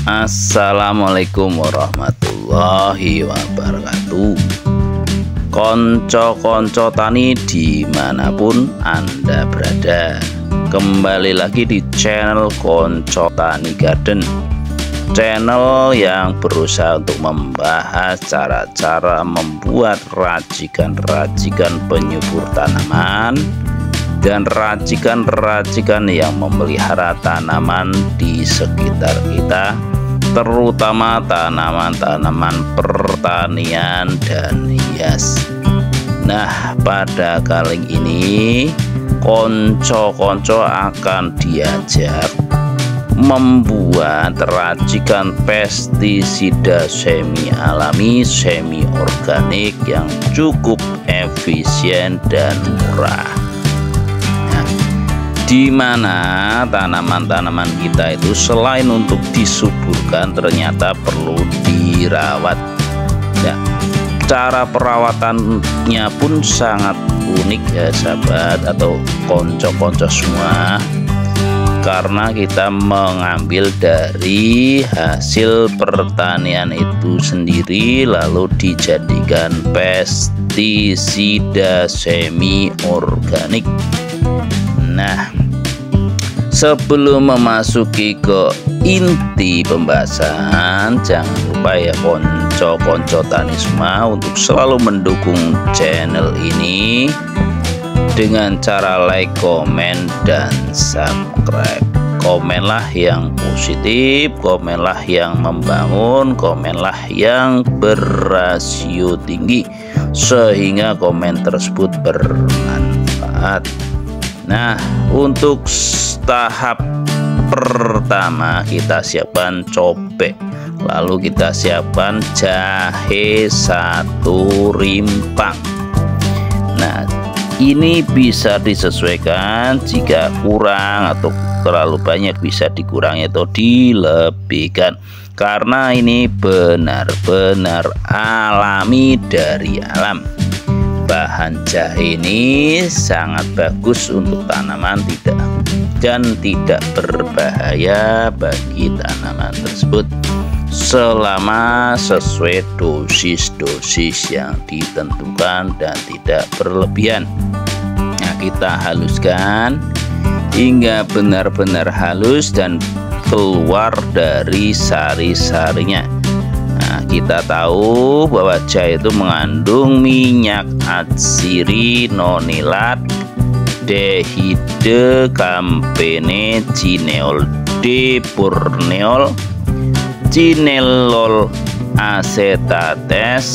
Assalamualaikum warahmatullahi wabarakatuh. Konco-konco tani dimanapun Anda berada, kembali lagi di channel Konco Tani Garden, channel yang berusaha untuk membahas cara-cara membuat racikan-racikan penyubur tanaman dan racikan-racikan yang memelihara tanaman di sekitar kita, terutama tanaman-tanaman pertanian dan hias. Nah, pada kali ini konco-konco akan diajak membuat racikan pestisida semi alami, semi organik yang cukup efisien dan murah, di mana tanaman-tanaman kita itu selain untuk disuburkan ternyata perlu dirawat. Ya, cara perawatannya pun sangat unik ya sahabat atau konco-konco semua, karena kita mengambil dari hasil pertanian itu sendiri lalu dijadikan pestisida semi organik. Nah, sebelum memasuki ke inti pembahasan, jangan lupa ya konco-konco tani semua untuk selalu mendukung channel ini dengan cara like, komen, dan subscribe. Komenlah yang positif, komenlah yang membangun, komenlah yang berrasio tinggi sehingga komen tersebut bermanfaat. Nah, untuk tahap pertama kita siapkan cobek, lalu kita siapkan jahe 1 rimpang. Nah, ini bisa disesuaikan, jika kurang atau terlalu banyak bisa dikurangi atau dilebihkan, karena ini benar-benar alami dari alam. Bahan jahe ini sangat bagus untuk tanaman dan tidak berbahaya bagi tanaman tersebut selama sesuai dosis-dosis yang ditentukan dan tidak berlebihan. Nah, kita haluskan hingga benar-benar halus dan keluar dari sari-sarinya. Nah, kita tahu bahwa jahe itu mengandung minyak atsiri, nonilat, dehide, kampene, cineol, depurneol, cinelol acetates,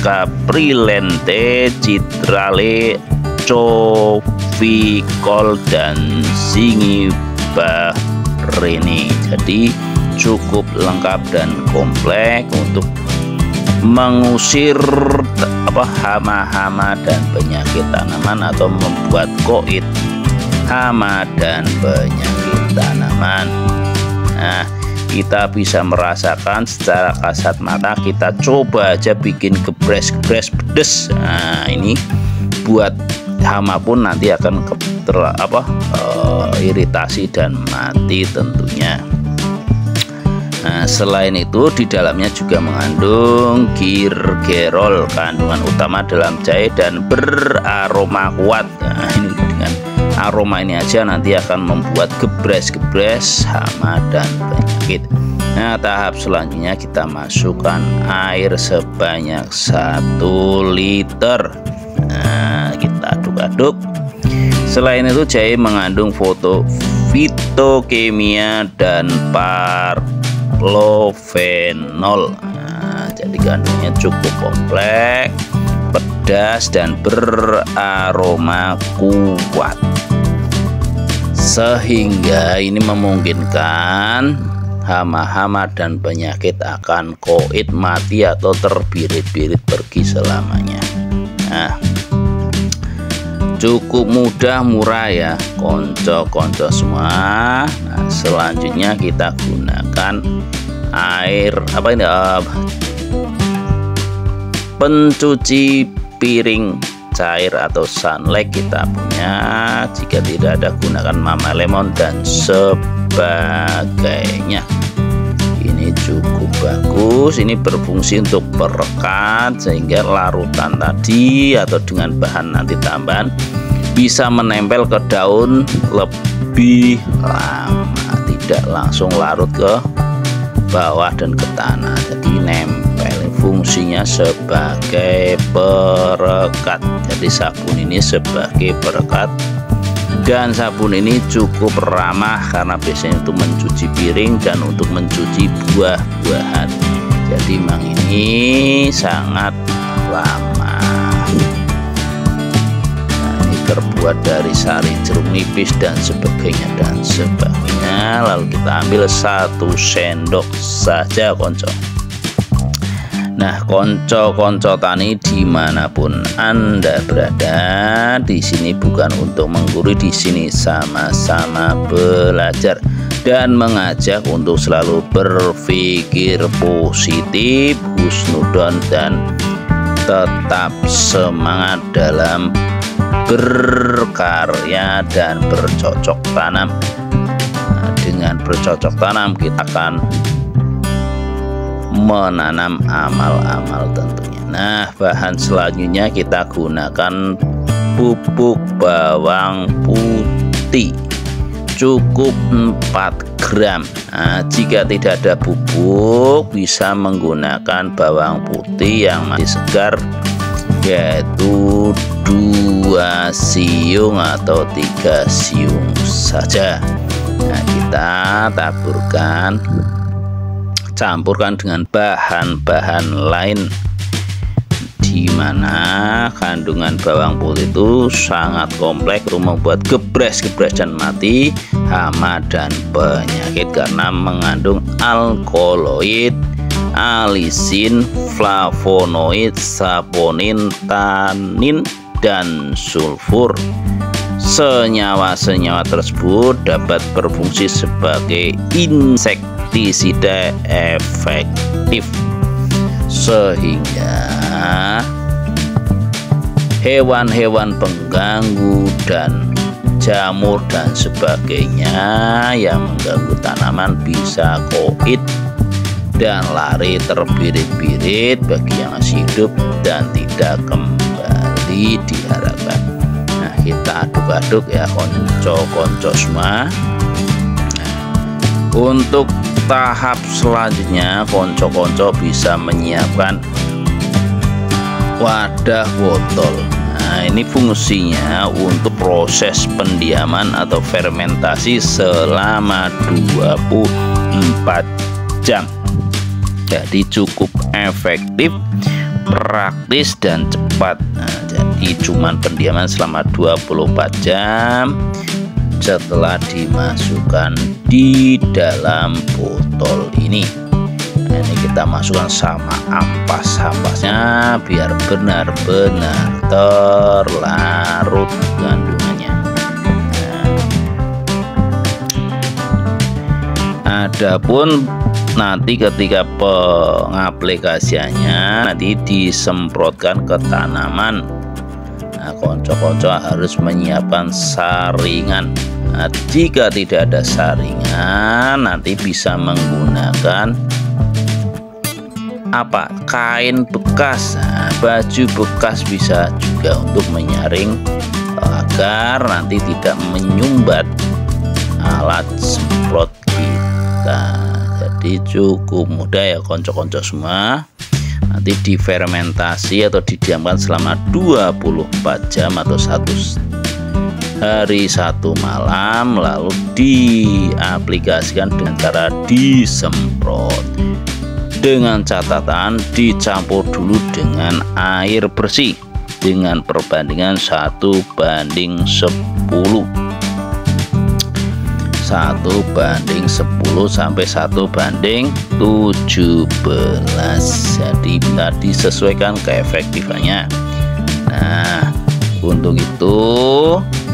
caprilente, citrale, covikol, dan zingibarini. Jadi cukup lengkap dan kompleks untuk mengusir hama-hama dan penyakit tanaman atau membuat koit hama dan penyakit tanaman. Nah, kita bisa merasakan secara kasat mata. Kita coba aja bikin gebres-gebres pedes. Nah, ini buat hama pun nanti akan iritasi dan mati tentunya. Nah, selain itu di dalamnya juga mengandung girgerol, kandungan utama dalam jahe dan beraroma kuat. Nah, ini dengan aroma ini aja nanti akan membuat gebres-gebres hama dan penyakit. Nah, tahap selanjutnya kita masukkan air sebanyak 1 liter. Nah, kita aduk-aduk. Selain itu jahe mengandung fitokimia dan parfenol. Nah, jadi kandungannya cukup kompleks, pedas, dan beraroma kuat, sehingga ini memungkinkan hama-hama dan penyakit akan koit mati atau terbirit-birit pergi selamanya. Nah, cukup mudah, murah ya konco-konco semua. Nah, selanjutnya kita gunakan air pencuci piring cair atau sunlight kita punya. Jika tidak ada, gunakan Mama Lemon dan sebagainya. Ini bagus. Ini berfungsi untuk perekat sehingga larutan tadi atau dengan bahan nanti tambahan bisa menempel ke daun lebih lama, tidak langsung larut ke bawah dan ke tanah. Jadi nempel, fungsinya sebagai perekat. Jadi sabun ini sebagai perekat, dan sabun ini cukup ramah karena biasanya untuk mencuci piring dan untuk mencuci buah-buahan. Jadi memang ini sangat ramah. Nah, ini terbuat dari sari jeruk nipis dan sebagainya dan sebagainya. Lalu kita ambil 1 sendok saja konco. Nah, konco-konco tani dimanapun Anda berada, di sini bukan untuk menggurui, di sini sama-sama belajar dan mengajak untuk selalu berpikir positif, husnudon, dan tetap semangat dalam berkarya dan bercocok tanam. Nah, dengan bercocok tanam kita akan menanam amal-amal tentunya. Nah, bahan selanjutnya kita gunakan bubuk bawang putih cukup 4 gram. Nah, jika tidak ada bubuk bisa menggunakan bawang putih yang masih segar, yaitu 2 siung atau 3 siung saja. Nah, kita taburkan, campurkan dengan bahan-bahan lain, di mana kandungan bawang putih itu sangat kompleks untuk membuat gebres dan mati hama dan penyakit karena mengandung alkaloid, alisin, flavonoid, saponin, tanin, dan sulfur. Senyawa-senyawa tersebut dapat berfungsi sebagai insektisida efektif sehingga hewan-hewan pengganggu dan jamur dan sebagainya yang mengganggu tanaman bisa koit dan lari terbirit-birit bagi yang masih hidup dan tidak kembali diharapkan. Nah, kita aduk-aduk ya konco-konco semua. Nah, untuk tahap selanjutnya konco-konco bisa menyiapkan wadah botol. Nah, ini fungsinya untuk proses pendiaman atau fermentasi selama 24 jam. Jadi cukup efektif, praktis, dan cepat. Nah, jadi cuman pendiaman selama 24 jam setelah dimasukkan di dalam botol ini. Nah, ini kita masukkan sama ampas-ampasnya biar benar-benar terlarut kandungannya. Nah, adapun nanti ketika pengaplikasiannya nanti disemprotkan ke tanaman. Nah, konco-konco harus menyiapkan saringan. Nah, jika tidak ada saringan nanti bisa menggunakan kain bekas, baju bekas bisa juga untuk menyaring agar nanti tidak menyumbat alat semprot kita. Jadi cukup mudah ya konco-konco semua. Nanti difermentasi atau didiamkan selama 24 jam atau 1 hari 1 malam, lalu diaplikasikan dengan cara disemprot. Dengan catatan dicampur dulu dengan air bersih dengan perbandingan 1:10. 1:10 sampai 1:17. Jadi bisa disesuaikan keefektifannya. Nah, untuk itu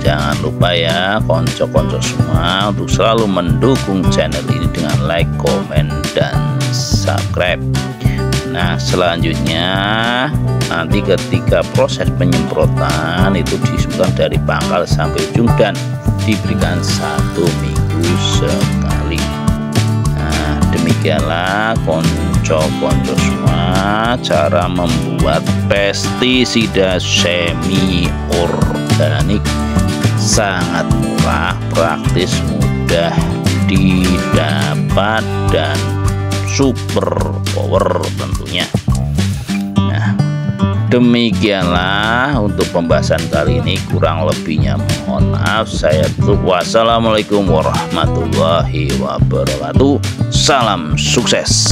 jangan lupa ya konco-konco semua untuk selalu mendukung channel ini dengan like, komen, dan subscribe. Nah, selanjutnya nanti ketika proses penyemprotan itu disemprotkan dari pangkal sampai ujung dan diberikan 1 minggu sekali. Nah, demikian demikianlah konco-konco semua cara membuat pestisida semi organik, sangat murah, praktis, mudah didapat dan super power tentunya. Nah, demikianlah untuk pembahasan kali ini, kurang lebihnya mohon maaf. Saya tutup. Wassalamualaikum warahmatullahi wabarakatuh. Salam sukses.